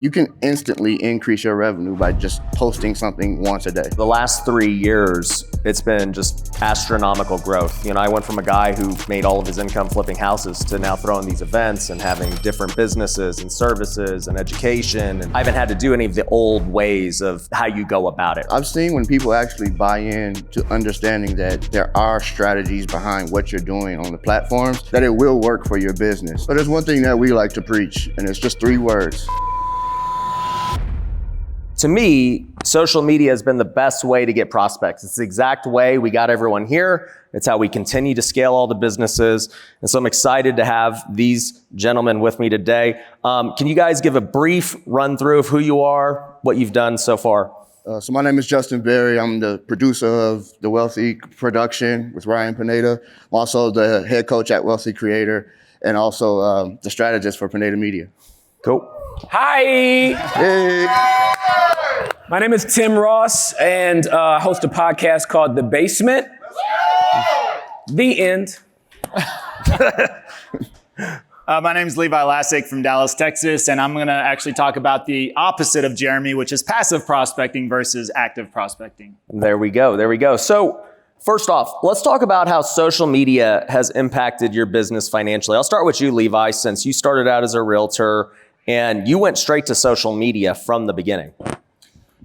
You can instantly increase your revenue by just posting something once a day. The last 3 years, it's been just astronomical growth. I went from a guy who made all of his income flipping houses to now throwing these events and having different businesses and services and education. And I haven't had to do any of the old ways of how you go about it. I've seen when people actually buy in to understanding that there are strategies behind what you're doing on the platforms, that it will work for your business. But there's one thing that we like to preach, and it's just 3 words. To me, social media has been the best way to get prospects. It's the exact way we got everyone here. It's how we continue to scale all the businesses. And so I'm excited to have these gentlemen with me today. Can you guys give a brief run through of who you are, what you've done so far? So my name is Justin Berry. I'm the producer of the Wealthy production with Ryan Pineda. I'm also the head coach at Wealthy Creator and also the strategist for Pineda Media. Cool. Hi. Hey. My name is Tim Ross, and I host a podcast called The Basement. The end. My name is Levi Lassick from Dallas, Texas, and I'm going to actually talk about the opposite of Jeremy, which is passive prospecting versus active prospecting. There we go. So first off, let's talk about how social media has impacted your business financially. I'll start with you, Levi, since you started out as a realtor and you went straight to social media from the beginning.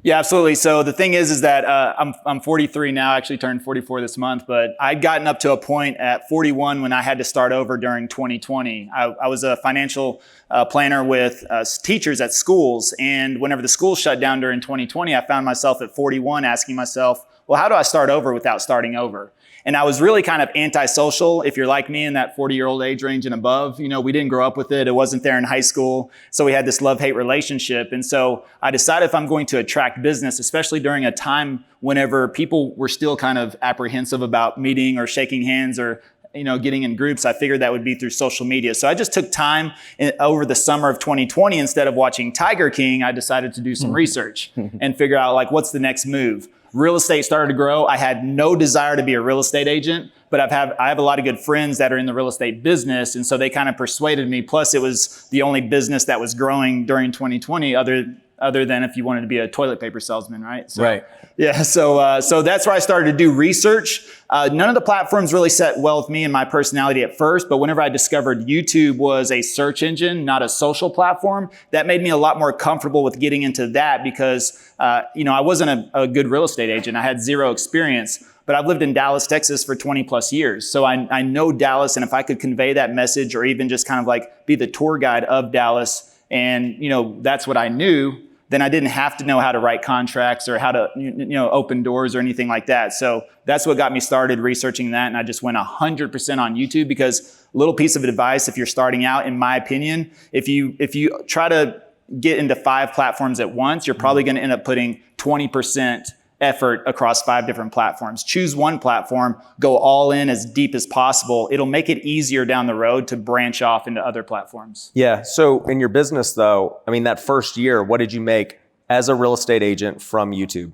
Yeah, absolutely. So the thing is that I'm 43 now, I actually turned 44 this month, but I'd gotten up to a point at 41 when I had to start over during 2020. I was a financial planner with teachers at schools. And whenever the schools shut down during 2020, I found myself at 41 asking myself, well, how do I start over without starting over? And I was really kind of antisocial. If you're like me in that 40-year-old age range and above, we didn't grow up with it. It wasn't there in high school. So we had this love-hate relationship. And so I decided if I'm going to attract business, especially during a time whenever people were still kind of apprehensive about meeting or shaking hands or getting in groups, I figured that would be through social media. So I just took time over the summer of 2020, instead of watching Tiger King, I decided to do some research and figure out what's the next move. Real estate started to grow. I had no desire to be a real estate agent, but I have a lot of good friends that are in the real estate business. And so they kind of persuaded me. Plus it was the only business that was growing during 2020 other than if you wanted to be a toilet paper salesman, right? So, Right. Yeah. So that's where I started to do research. None of the platforms really set well with me and my personality at first, but whenever I discovered YouTube was a search engine, not a social platform, that made me a lot more comfortable with getting into that because, I wasn't a good real estate agent. I had zero experience, but I've lived in Dallas, Texas for 20 plus years. So I know Dallas, and if I could convey that message or even just kind of be the tour guide of Dallas, and that's what I knew, then I didn't have to know how to write contracts or how to open doors or anything like that. So that's what got me started researching that, and I just went 100% on YouTube because little piece of advice if you're starting out, in my opinion, if you try to get into 5 platforms at once, you're probably going to end up putting 20% effort across 5 different platforms. Choose one platform, go all in as deep as possible. It'll make it easier down the road to branch off into other platforms. Yeah. So in your business though, that first year, what did you make as a real estate agent from YouTube?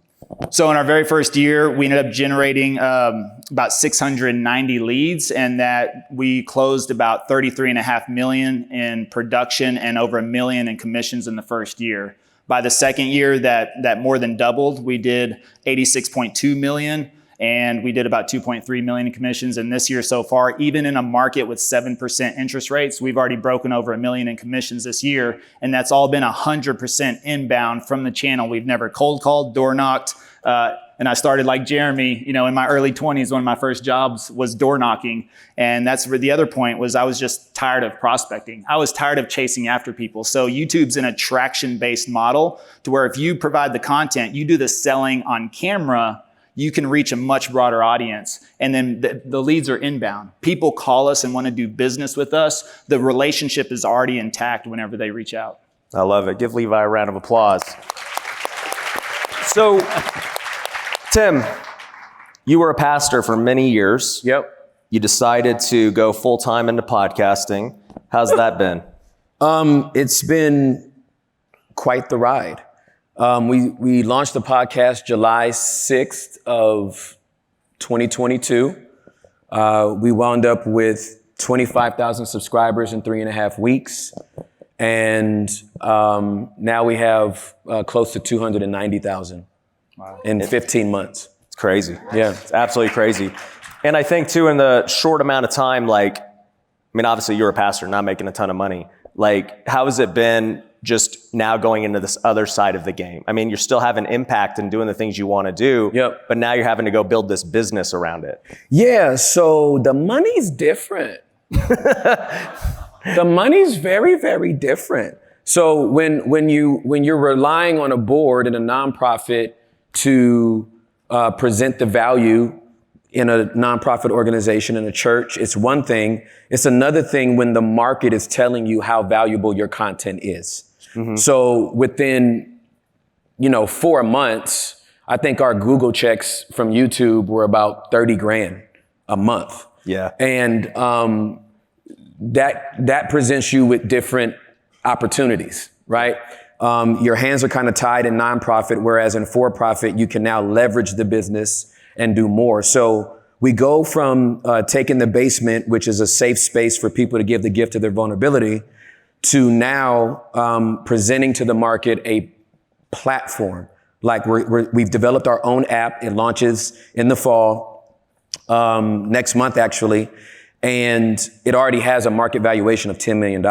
So in our very first year, we ended up generating about 690 leads, and that we closed about 33.5 million in production and over $1 million in commissions in the first year. By the second year, that more than doubled. We did 86.2 million, and we did about 2.3 million in commissions. And this year so far, even in a market with 7% interest rates, we've already broken over $1 million in commissions this year. And that's all been 100% inbound from the channel. We've never cold called, door knocked. And I started like Jeremy, in my early 20s, one of my first jobs was door knocking. And that's where the other point was, I was just tired of prospecting. I was tired of chasing after people. So YouTube's an attraction-based model to where if you provide the content, you do the selling on camera, you can reach a much broader audience. And then the leads are inbound. People call us and want to do business with us. The relationship is already intact whenever they reach out. I love it. Give Levi a round of applause. So, Tim, you were a pastor for many years. Yep. You decided to go full-time into podcasting. How's that been? It's been quite the ride. We launched the podcast July 6th of 2022. We wound up with 25,000 subscribers in 3.5 weeks. And now we have close to 290,000 in 15 months. It's crazy. Yeah. It's absolutely crazy. And I think too, in the short amount of time, like, I mean, obviously you're a pastor, not making a ton of money. Like, how has it been just now going into this other side of the game? I mean, you're still having impact and doing the things you want to do, Yep. but now you're having to go build this business around it. Yeah, so the money's different. The money's very, very different. So when you're relying on a board in a nonprofit to present the value in a nonprofit organization, in a church, it's one thing. It's another thing when the market is telling you how valuable your content is. Mm-hmm. So within, 4 months, I think our Google checks from YouTube were about 30 grand a month. Yeah. And that presents you with different opportunities, right? Your hands are kind of tied in nonprofit, whereas in for-profit, you can now leverage the business and do more. So we go from taking the basement, which is a safe space for people to give the gift of their vulnerability, to now presenting to the market a platform. Like we've developed our own app. It launches in the fall, next month actually, and it already has a market valuation of $10 million.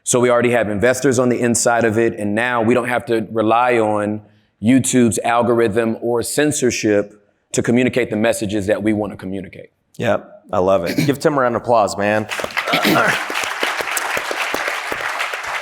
So we already have investors on the inside of it, and now we don't have to rely on YouTube's algorithm or censorship to communicate the messages that we want to communicate. Yep, I love it. Give Tim a round of applause, man.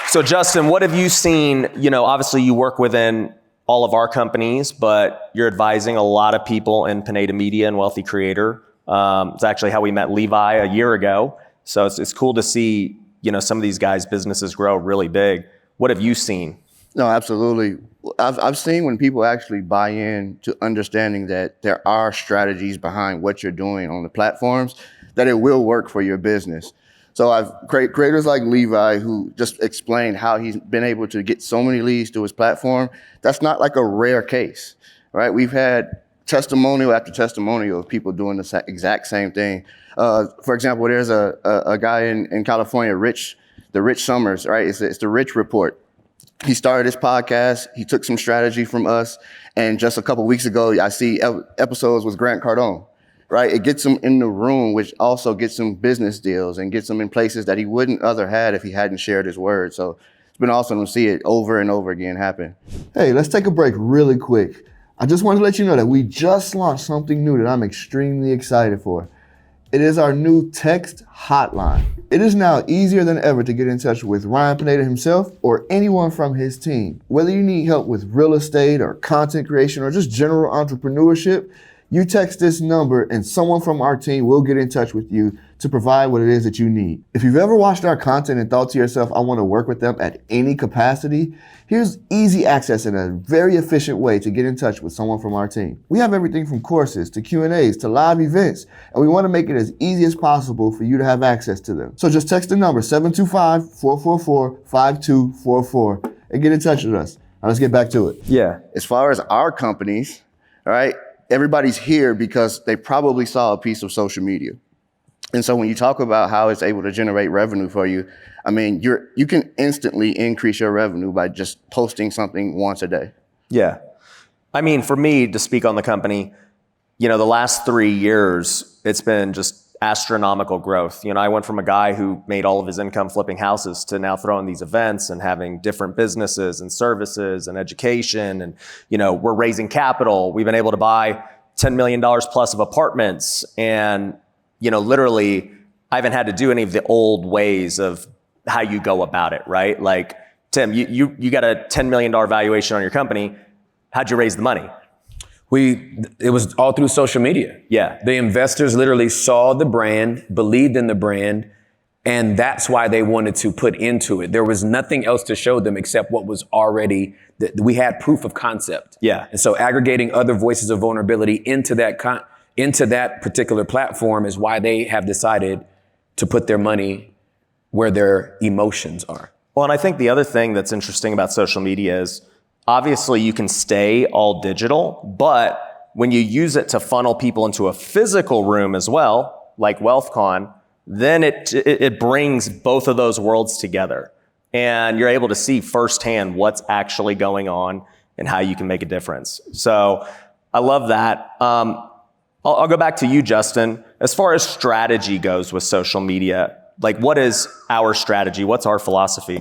So Justin, what have you seen? Obviously you work within all of our companies, but you're advising a lot of people in Pineda Media and Wealthy Creator. It's actually how we met Levi a year ago. So it's cool to see, some of these guys' businesses grow really big. What have you seen? No, absolutely. I've seen when people actually buy in to understanding that there are strategies behind what you're doing on the platforms, that it will work for your business. So I've creators like Levi who just explained how he's been able to get so many leads to his platform. That's not like a rare case, right? We've had testimonial after testimonial of people doing the exact same thing. For example, there's a guy in California, the Rich Summers, right? It's the Rich Report. He started his podcast. He took some strategy from us. And just a couple of weeks ago, I see episodes with Grant Cardone, right? It gets him in the room, which also gets him business deals and gets him in places that he wouldn't other had if he hadn't shared his word. So it's been awesome to see it over and over again happen. Hey, let's take a break really quick. I just wanted to let you know that we just launched something new that I'm extremely excited for. It is our new text hotline. It is now easier than ever to get in touch with Ryan Pineda himself or anyone from his team. Whether you need help with real estate or content creation or just general entrepreneurship, you text this number and someone from our team will get in touch with you to provide what it is that you need. If you've ever watched our content and thought to yourself, I want to work with them at any capacity, here's easy access and a very efficient way to get in touch with someone from our team. We have everything from courses to Q&As to live events, and we want to make it as easy as possible for you to have access to them. So just text the number 725-444-5244 and get in touch with us. Now let's get back to it. Yeah. As far as our companies, all right, everybody's here because they probably saw a piece of social media. And so when you talk about how it's able to generate revenue for you, I mean, you can instantly increase your revenue by just posting something once a day. Yeah. I mean, for me to speak on the company, the last 3 years, it's been just astronomical growth. I went from a guy who made all of his income flipping houses to now throwing these events and having different businesses and services and education. And, we're raising capital. We've been able to buy $10 million plus of apartments. And, literally, I haven't had to do any of the old ways of how you go about it, right? Like, Tim, you got a $10 million valuation on your company. How'd you raise the money? It was all through social media. Yeah. The investors literally saw the brand, believed in the brand, and that's why they wanted to put into it. There was nothing else to show them except what was already, we had proof of concept. Yeah. And so aggregating other voices of vulnerability into that particular platform is why they have decided to put their money where their emotions are. Well, and I think the other thing that's interesting about social media is obviously you can stay all digital, but when you use it to funnel people into a physical room as well, like WealthCon, then it brings both of those worlds together. and you're able to see firsthand what's actually going on and how you can make a difference. So I love that. I'll go back to you, Justin. As far as strategy goes with social media, like what is our strategy? What's our philosophy?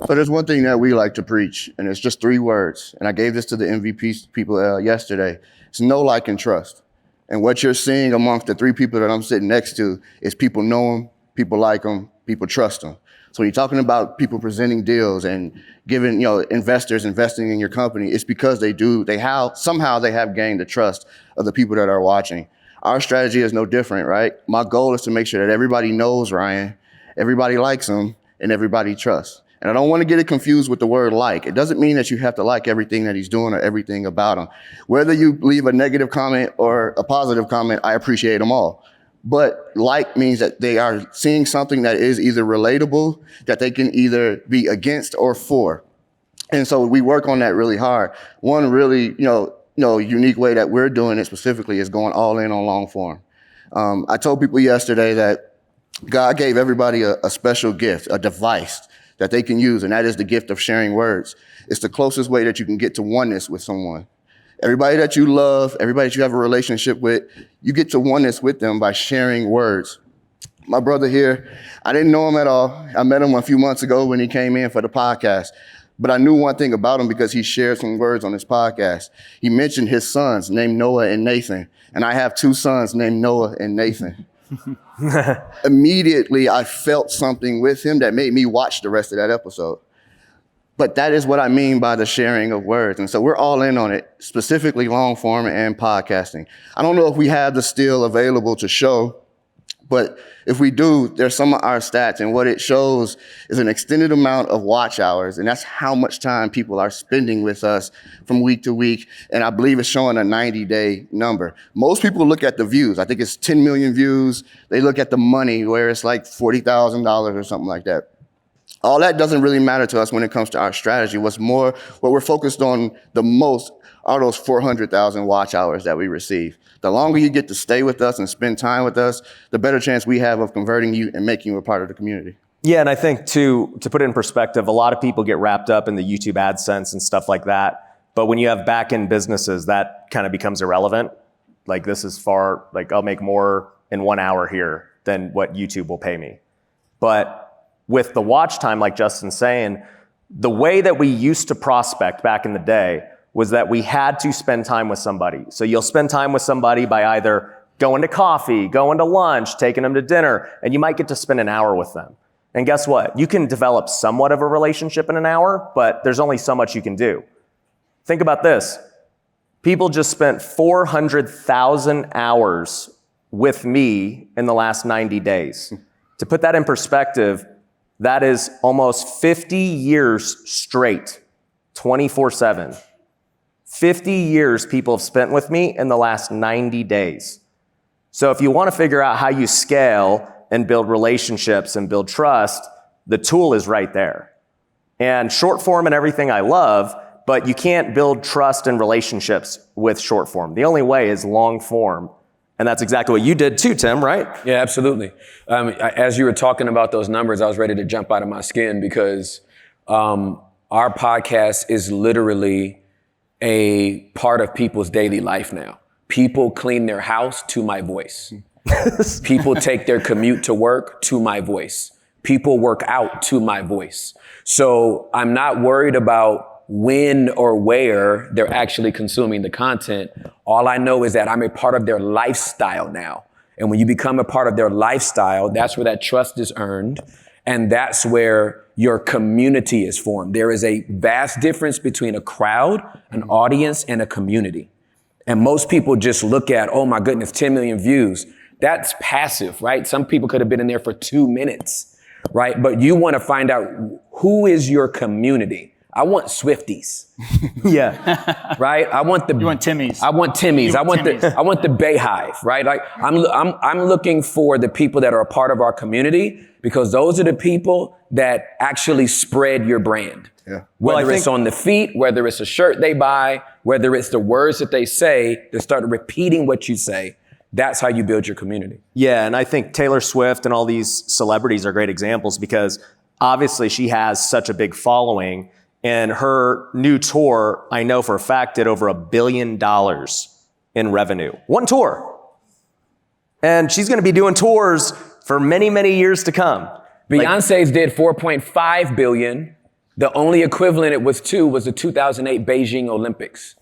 So there's one thing that we like to preach, and it's just 3 words. And I gave this to the MVP people yesterday. It's know, like, and trust. And what you're seeing amongst the 3 people that I'm sitting next to is people know them, people like them, people trust them. So when you're talking about people presenting deals and giving, investors investing in your company, it's because somehow they have gained the trust of the people that are watching. Our strategy is no different, right? My goal is to make sure that everybody knows Ryan, everybody likes him, and everybody trusts. And I don't want to get it confused with the word like. It doesn't mean that you have to like everything that he's doing or everything about him. Whether you leave a negative comment or a positive comment, I appreciate them all. But like means that they are seeing something that is either relatable, that they can either be against or for. And so we work on that really hard. One really, unique way that we're doing it specifically is going all in on long form. I told people yesterday that God gave everybody a special gift, a device that they can use, and that is the gift of sharing words. It's the closest way that you can get to oneness with someone. Everybody that you love, everybody that you have a relationship with, you get to oneness with them by sharing words. My brother here, I didn't know him at all. I met him a few months ago when he came in for the podcast. But I knew one thing about him because he shared some words on his podcast. He mentioned his sons named Noah and Nathan. And I have 2 sons named Noah and Nathan. Immediately, I felt something with him that made me watch the rest of that episode. But that is what I mean by the sharing of words. And so we're all in on it, specifically long form and podcasting. I don't know if we have the still available to show, but if we do, there's some of our stats, and what it shows is an extended amount of watch hours, and that's how much time people are spending with us from week to week, and I believe it's showing a 90-day number. Most people look at the views. I think it's 10 million views. They look at the money, where it's like $40,000 or something like that. All that doesn't really matter to us when it comes to our strategy. What we're focused on the most are those 400,000 watch hours that we receive. The longer you get to stay with us and spend time with us, the better chance we have of converting you and making you a part of the community. Yeah, and I think to put it in perspective, a lot of people get wrapped up in the YouTube AdSense and stuff like that. But when you have back-end businesses, that kind of becomes irrelevant. Like I'll make more in 1 hour here than what YouTube will pay me. But with the watch time, like Justin's saying, the way that we used to prospect back in the day was that we had to spend time with somebody. So you'll spend time with somebody by either going to coffee, going to lunch, taking them to dinner, and you might get to spend an hour with them. And guess what? You can develop somewhat of a relationship in an hour, but there's only so much you can do. Think about this. People just spent 400,000 hours with me in the last 90 days. To put that in perspective, that is almost 50 years straight, 24/7. 50 years people have spent with me in the last 90 days. So if you want to figure out how you scale and build relationships and build trust, the tool is right there. And short form and everything I love, but you can't build trust and relationships with short form. The only way is long form. And that's exactly what you did too, Tim, right? Yeah, absolutely. As you were talking about those numbers, I was ready to jump out of my skin because our podcast is literally a part of people's daily life now. People clean their house to my voice. People take their commute to work to my voice. People work out to my voice. So I'm not worried about when or where they're actually consuming the content. All I know is that I'm a part of their lifestyle now. And when you become a part of their lifestyle, that's where that trust is earned. And that's where your community is formed. There is a vast difference between a crowd, an audience, and a community. And most people just look at, oh my goodness, 10 million views. That's passive, right? Some people could have been in there for 2 minutes, right? But you want to find out who is your community. I want Swifties. Yeah. Right? You want Timmys. I want Timmys. I want the Bayhive, right? Like I'm looking for the people that are a part of our community, because those are the people that actually spread your brand. Yeah. Whether it's on the feet, whether it's a shirt they buy, whether it's the words that they say, they start repeating what you say. That's how you build your community. Yeah, and I think Taylor Swift and all these celebrities are great examples, because obviously she has such a big following, and her new tour, I know for a fact, did over $1 billion in revenue. One tour. And she's going to be doing tours for many, many years to come. Beyonce's did 4.5 billion. The only equivalent it was to was the 2008 Beijing Olympics.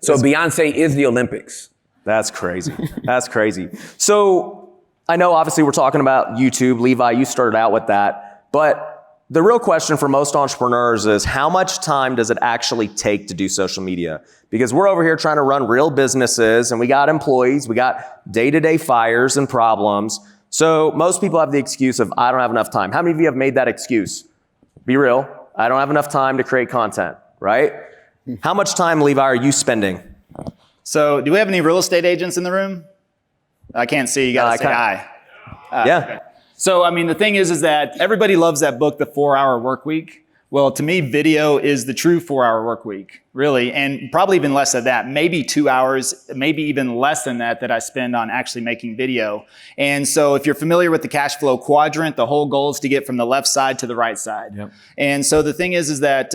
So Beyonce is the Olympics. That's crazy. That's crazy. So I know obviously we're talking about YouTube. Levi, you started out with that. But the real question for most entrepreneurs is how much time does it actually take to do social media? Because we're over here trying to run real businesses and we got employees, we got day-to-day fires and problems. So most people have the excuse of, I don't have enough time. How many of you have made that excuse? Be real. I don't have enough time to create content, right? How much time, Levi, are you spending? So do we have any real estate agents in the room? I can't see. You got to say hi. Yeah. Okay. So, I mean, the thing is that everybody loves that book, The 4-Hour Workweek. Well, to me, video is the true 4-hour work week, really, and probably even less of that, maybe 2 hours, maybe even less than that I spend on actually making video. And so if you're familiar with the cash flow quadrant, the whole goal is to get from the left side to the right side. Yep. And so the thing is that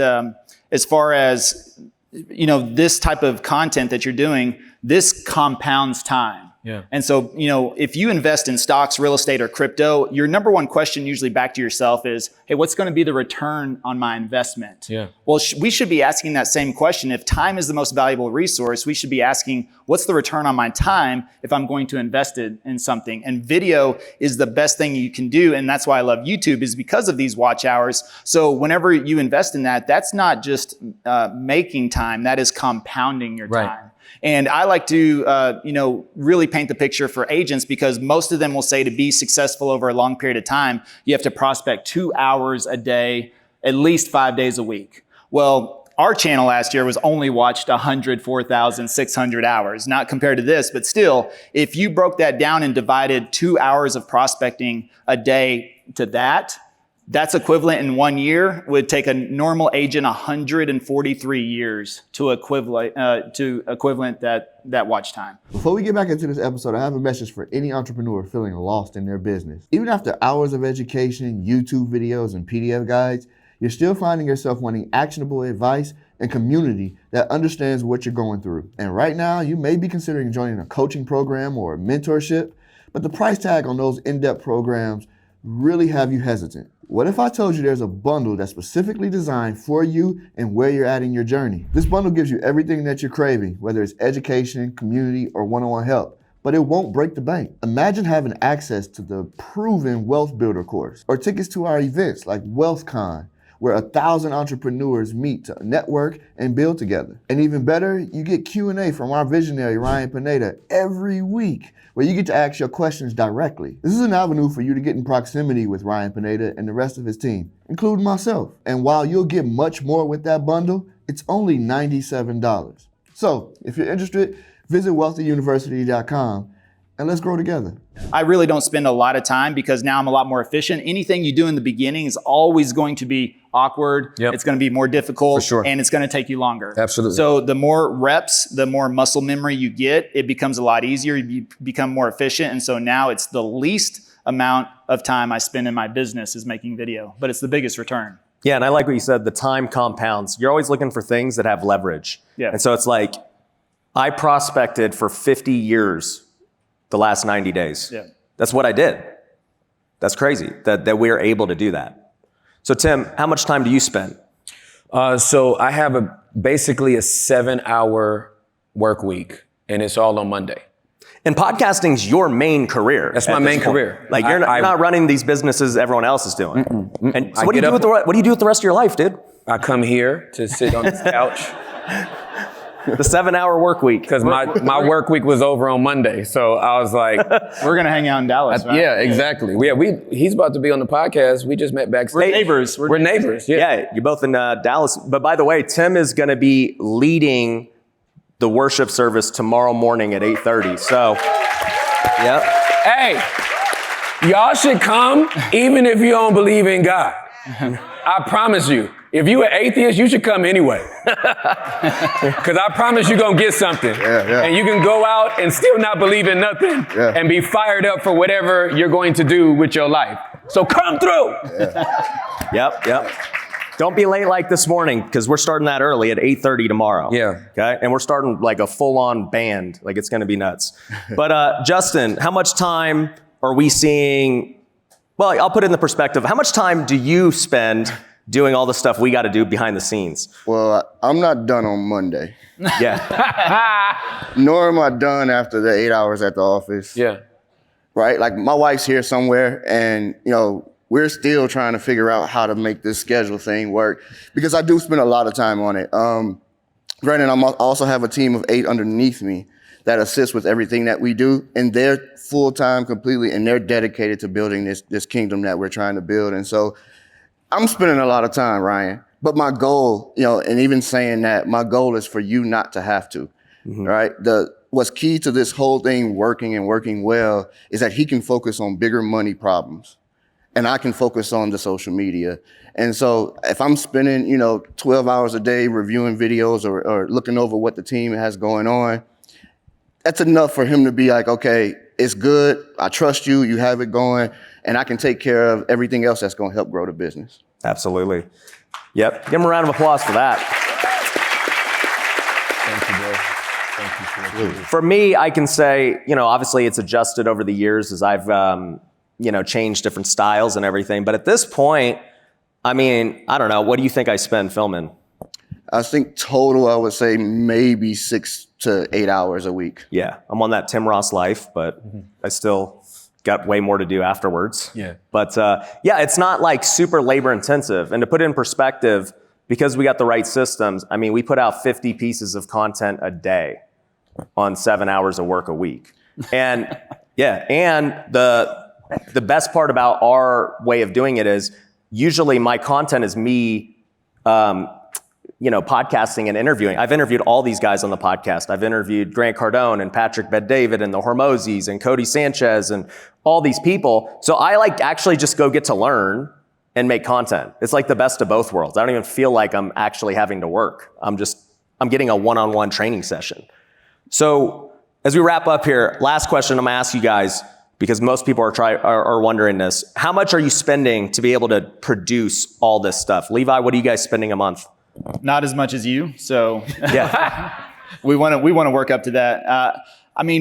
as far as, you know, this type of content that you're doing, this compounds time. Yeah. And so, you know, if you invest in stocks, real estate, or crypto, your number one question usually back to yourself is, hey, what's going to be the return on my investment? Yeah. Well, we should be asking that same question. If time is the most valuable resource, we should be asking, what's the return on my time if I'm going to invest it in something? And video is the best thing you can do. And that's why I love YouTube, is because of these watch hours. So whenever you invest in that, that's not just making time, that is compounding your time. And I like to, you know, really paint the picture for agents, because most of them will say to be successful over a long period of time, you have to prospect 2 hours a day, at least 5 days a week. Well, our channel last year was only watched 104,600 hours, not compared to this, but still, if you broke that down and divided 2 hours of prospecting a day to that's equivalent in 1 year, would take a normal agent 143 years to equivalent that watch time. Before we get back into this episode, I have a message for any entrepreneur feeling lost in their business. Even after hours of education, YouTube videos, and PDF guides, you're still finding yourself wanting actionable advice and community that understands what you're going through. And right now, you may be considering joining a coaching program or a mentorship, but the price tag on those in-depth programs really have you hesitant. What if I told you there's a bundle that's specifically designed for you and where you're at in your journey? This bundle gives you everything that you're craving, whether it's education, community, or one-on-one help, but it won't break the bank. Imagine having access to the proven Wealth Builder course, or tickets to our events like WealthCon, where 1,000 entrepreneurs meet to network and build together. And even better, you get Q&A from our visionary, Ryan Pineda, every week, where you get to ask your questions directly. This is an avenue for you to get in proximity with Ryan Pineda and the rest of his team, including myself. And while you'll get much more with that bundle, it's only $97. So if you're interested, visit wealthyuniversity.com and let's grow together. I really don't spend a lot of time, because now I'm a lot more efficient. Anything you do in the beginning is always going to be awkward. Yep. It's going to be more difficult. For sure. And it's going to take you longer. Absolutely. So the more reps, the more muscle memory you get, it becomes a lot easier. You become more efficient. And so now it's the least amount of time I spend in my business is making video, but it's the biggest return. Yeah, and I like what you said, the time compounds. You're always looking for things that have leverage. Yeah. And so it's like, I prospected for 50 years the last 90 days. Yeah. That's what I did. That's crazy that we're able to do that. So Tim, how much time do you spend? So I have basically a 7-hour work week, and it's all on Monday. And podcasting's your main career. That's my main career. Like you're not running these businesses everyone else is doing. And so what do you do with the rest of your life, dude? I come here to sit on this couch. The 7-hour work week. Because my work week was over on Monday. So I was like, we're going to hang out in Dallas, right? Yeah, exactly. He's about to be on the podcast. We just met backstage. We're neighbors. We're neighbors. Yeah, you're both in Dallas. But by the way, Tim is going to be leading the worship service tomorrow morning at 8:30. So, yep. Hey, y'all should come even if you don't believe in God. I promise you. If you an atheist, you should come anyway. Because I promise you're going to get something. Yeah. And you can go out and still not believe in nothing and be fired up for whatever you're going to do with your life. So come through. Yep. Don't be late like this morning, because we're starting that early at 8:30 tomorrow. Yeah. Okay. And we're starting like a full-on band. Like, it's going to be nuts. But Justin, how much time are we seeing? Well, I'll put it in the perspective. How much time do you spend doing all the stuff we got to do behind the scenes? Well, I'm not done on Monday, Yeah. nor am I done after the 8 hours at the office. Yeah. Right? Like, my wife's here somewhere, and, we're still trying to figure out how to make this schedule thing work, because I do spend a lot of time on it. Granted, I also have a team of 8 underneath me that assists with everything that we do, and they're full-time completely, and they're dedicated to building this kingdom that we're trying to build. And so I'm spending a lot of time, Ryan, but my goal, and even saying that, my goal is for you not to have to, right? What's key to this whole thing working and working well is that he can focus on bigger money problems, and I can focus on the social media. And so if I'm spending, 12 hours a day reviewing videos or looking over what the team has going on, that's enough for him to be like, okay, it's good. I trust you. You have it going, and I can take care of everything else that's going to help grow the business. Absolutely. Yep. Give him a round of applause for that. Thank you, bro. For me, I can say, obviously it's adjusted over the years as I've, changed different styles and everything. But at this point, I don't know. What do you think I spend filming? I think total, I would say maybe 6 to 8 hours a week. Yeah. I'm on that Tim Ross life, but I still got way more to do afterwards. Yeah. But it's not like super labor intensive. And to put it in perspective, because we got the right systems, we put out 50 pieces of content a day on 7 hours of work a week. And and the best part about our way of doing it is usually my content is me, podcasting and interviewing. I've interviewed all these guys on the podcast. I've interviewed Grant Cardone and Patrick Bet-David and the Hormozis and Cody Sanchez and all these people. So I actually just go get to learn and make content. It's like the best of both worlds. I don't even feel like I'm actually having to work. I'm getting a one-on-one training session. So as we wrap up here, last question I'm gonna ask you guys, because most people are wondering this. How much are you spending to be able to produce all this stuff? Levi, what are you guys spending a month? Not as much as you. So Yeah. we want to work up to that.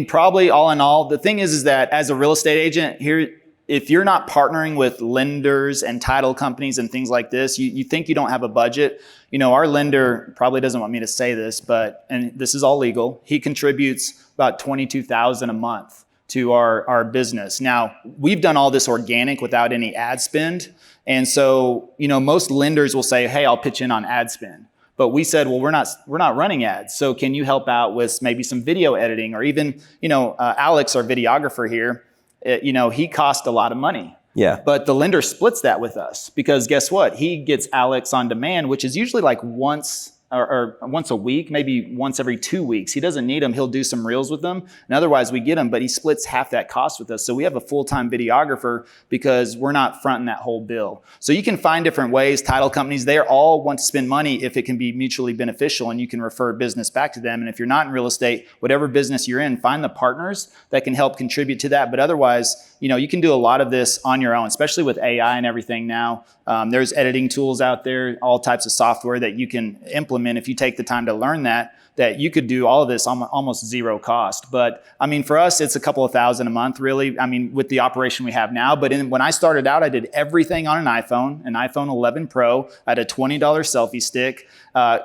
Probably all in all, the thing is that as a real estate agent here, if you're not partnering with lenders and title companies and things like this, you think you don't have a budget. Our lender probably doesn't want me to say this, and this is all legal. He contributes about $22,000 a month to our business. Now, we've done all this organic without any ad spend. And so, most lenders will say, hey, I'll pitch in on ad spend. But we said, well, we're not running ads. So can you help out with maybe some video editing, or even, Alex, our videographer here, he cost a lot of money. Yeah. But the lender splits that with us, because guess what? He gets Alex on demand, which is usually like once or once a week, maybe once every 2 weeks. He doesn't need them. He'll do some reels with them. And otherwise we get him, but he splits half that cost with us. So we have a full-time videographer because we're not fronting that whole bill. So you can find different ways. Title companies, they all want to spend money if it can be mutually beneficial, and you can refer business back to them. And if you're not in real estate, whatever business you're in, find the partners that can help contribute to that. But otherwise, you can do a lot of this on your own, especially with AI and everything now. There's editing tools out there, all types of software that you can implement if you take the time to learn that you could do all of this almost zero cost. But for us, it's a couple of $1,000 a month, really. With the operation we have now. But when I started out, I did everything on an iPhone 11 Pro. I had a $20 selfie stick.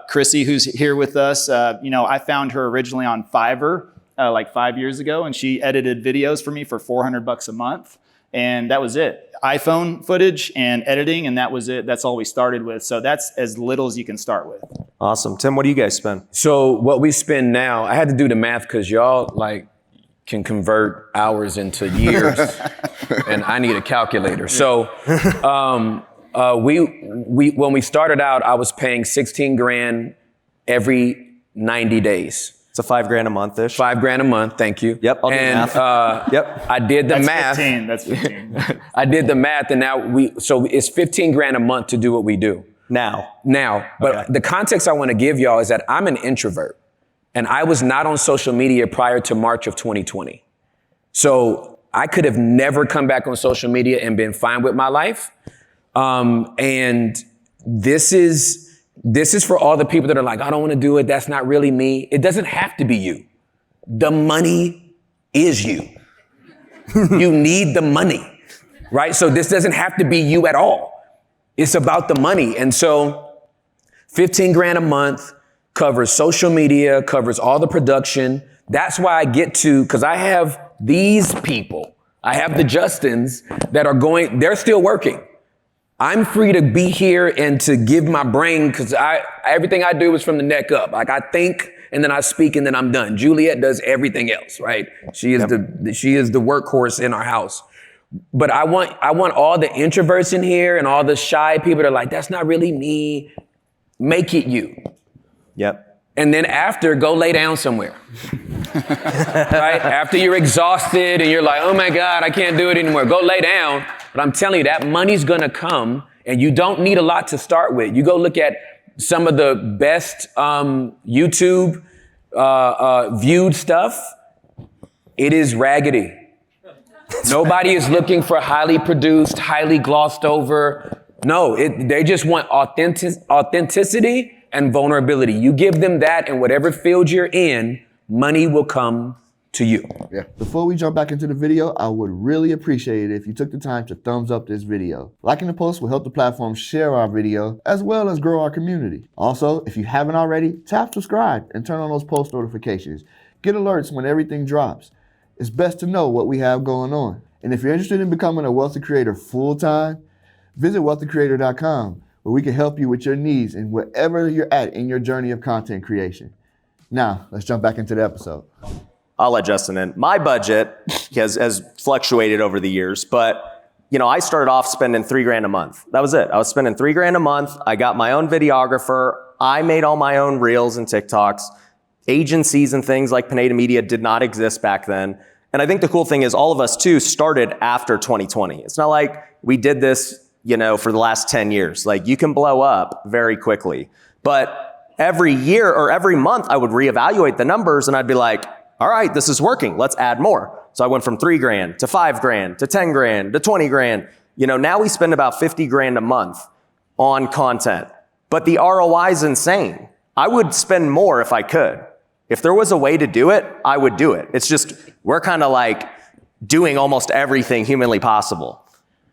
Chrissy, who's here with us, I found her originally on Fiverr like 5 years ago, and she edited videos for me for $400 a month. And that was it. iPhone footage and editing, and that was it. That's all we started with. So that's as little as you can start with. Awesome. Tim, what do you guys spend? So what we spend now, I had to do the math because y'all can convert hours into years, and I need a calculator. So when we started out, I was paying $16,000 every 90 days. It's a $5,000 a month-ish. $5,000 a month, thank you. Yep, I'll do math. Yep. I did the math. 15. That's 15. I did the math, and now so it's $15,000 a month to do what we do. Now. But Okay. the context I want to give y'all is that I'm an introvert, and I was not on social media prior to March of 2020. So I could have never come back on social media and been fine with my life. And this is for all the people that are like, I don't want to do it. That's not really me. It doesn't have to be you. The money is you. You need the money, right? So this doesn't have to be you at all. It's about the money. And so 15 grand a month covers social media, covers all the production. That's why I get to, because I have these people, I have the Justins that are going, they're still working. I'm free to be here and to give my brain, because everything I do is from the neck up. Like I think and then I speak and then I'm done. Juliet does everything else, right? She is the workhorse in our house. But I want all the introverts in here and all the shy people that are like, that's not really me. Make it you. Yep. And then after, go lay down somewhere. Right? After you're exhausted and you're like, oh my God, I can't do it anymore. Go lay down. But I'm telling you, that money's gonna come and you don't need a lot to start with. You go look at some of the best YouTube viewed stuff. It is raggedy. Nobody is looking for highly produced, highly glossed over. No, they just want authenticity and vulnerability. You give them that, and whatever field you're in, money will come to you. Yeah. Before we jump back into the video, I would really appreciate it if you took the time to thumbs up this video. Liking the post will help the platform share our video as well as grow our community. Also, if you haven't already, tap subscribe and turn on those post notifications. Get alerts when everything drops. It's best to know what we have going on. And if you're interested in becoming a Wealthy Creator full-time, visit wealthycreator.com, where we can help you with your needs and wherever you're at in your journey of content creation. Now, let's jump back into the episode. I'll let Justin in. My budget has fluctuated over the years, but I started off spending $3,000 a month. That was it. I was spending $3,000 a month. I got my own videographer. I made all my own reels and TikToks. Agencies and things like Pineda Media did not exist back then. And I think the cool thing is all of us too started after 2020. It's not like we did this, for the last 10 years. Like you can blow up very quickly. But every year or every month I would reevaluate the numbers and I'd be like, all right, this is working. Let's add more. So I went from $3,000 to $5,000 to $10,000 to $20,000. Now we spend about $50,000 a month on content, but the ROI is insane. I would spend more if I could. If there was a way to do it, I would do it. It's just, we're kind of like doing almost everything humanly possible.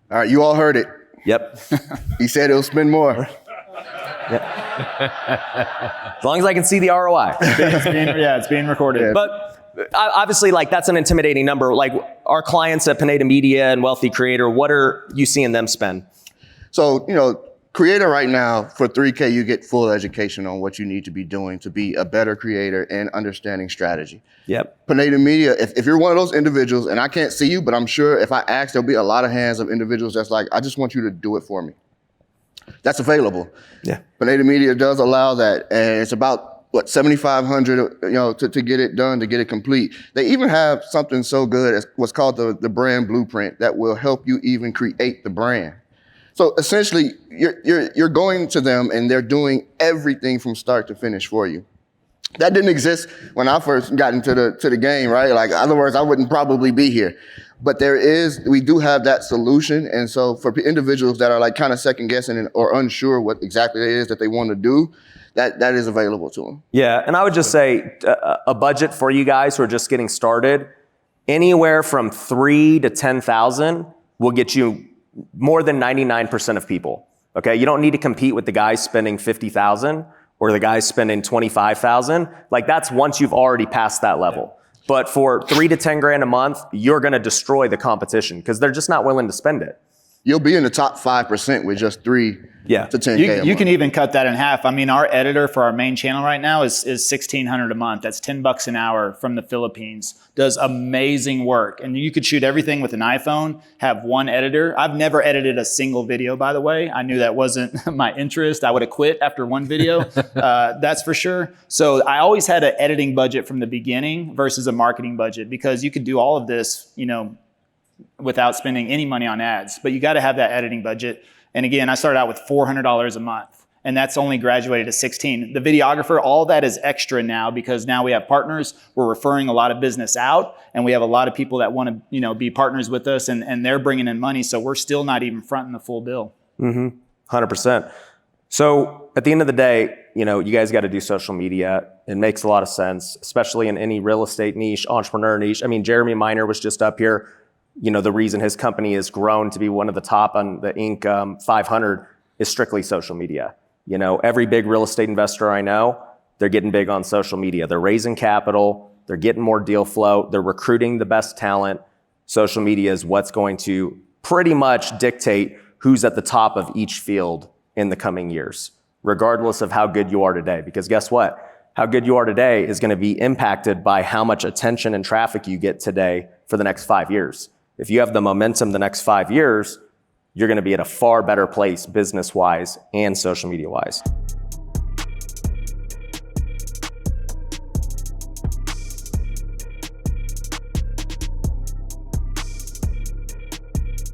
All right, you all heard it. Yep. He said he'll spend more. Yep. As long as I can see the ROI. It's being recorded. Yeah. But obviously, that's an intimidating number. Like our clients at Pineda Media and Wealthy Creator, what are you seeing them spend? So, Creator right now, for $3K, you get full education on what you need to be doing to be a better creator and understanding strategy. Yep. Pineda Media, if you're one of those individuals, and I can't see you, but I'm sure if I ask, there'll be a lot of hands of individuals that's like, I just want you to do it for me. That's available. Yeah. Pineda Media does allow that, and it's about $7,500, to get it done, to get it complete. They even have something so good as what's called the brand blueprint that will help you even create the brand. So essentially, you're going to them and they're doing everything from start to finish for you. That didn't exist when I first got into the game, right? Like, in other words, I wouldn't probably be here. But we do have that solution. And so for individuals that are like kind of second guessing or unsure what exactly it is that they want to do, that is available to them. Yeah, and I would just say a budget for you guys who are just getting started, anywhere from $3,000 to $10,000 will get you more than 99% of people. Okay, you don't need to compete with the guys spending $50,000 or the guys spending $25,000. Like that's once you've already passed that level. But for $3,000 to $10,000 a month, you're going to destroy the competition because they're just not willing to spend it. You'll be in the top 5% with just $3,000 to $10K. You can even cut that in half. I mean, our editor for our main channel right now is $1,600 a month. That's $10 an hour from the Philippines. Does amazing work, and you could shoot everything with an iPhone. Have one editor. I've never edited a single video, by the way. I knew that wasn't my interest. I would have quit after one video. That's for sure. So I always had an editing budget from the beginning versus a marketing budget because you could do all of this, without spending any money on ads, but you got to have that editing budget. And again, I started out with $400 a month. and that's only graduated to 16. The videographer, all that is extra now because now we have partners. We're referring a lot of business out, and we have a lot of people that want to, be partners with us, and they're bringing in money. So we're still not even fronting the full bill. 100%. So at the end of the day, you guys got to do social media. It makes a lot of sense, especially in any real estate niche, entrepreneur niche. I mean, Jeremy Miner was just up here. The reason his company has grown to be one of the top on the Inc. 500 is strictly social media. Every big real estate investor I know, they're getting big on social media. They're raising capital. They're getting more deal flow. They're recruiting the best talent. Social media is what's going to pretty much dictate who's at the top of each field in the coming years, regardless of how good you are today. Because guess what? How good you are today is going to be impacted by how much attention and traffic you get today for the next 5 years. If you have the momentum the next 5 years, you're going to be at a far better place business-wise and social media-wise.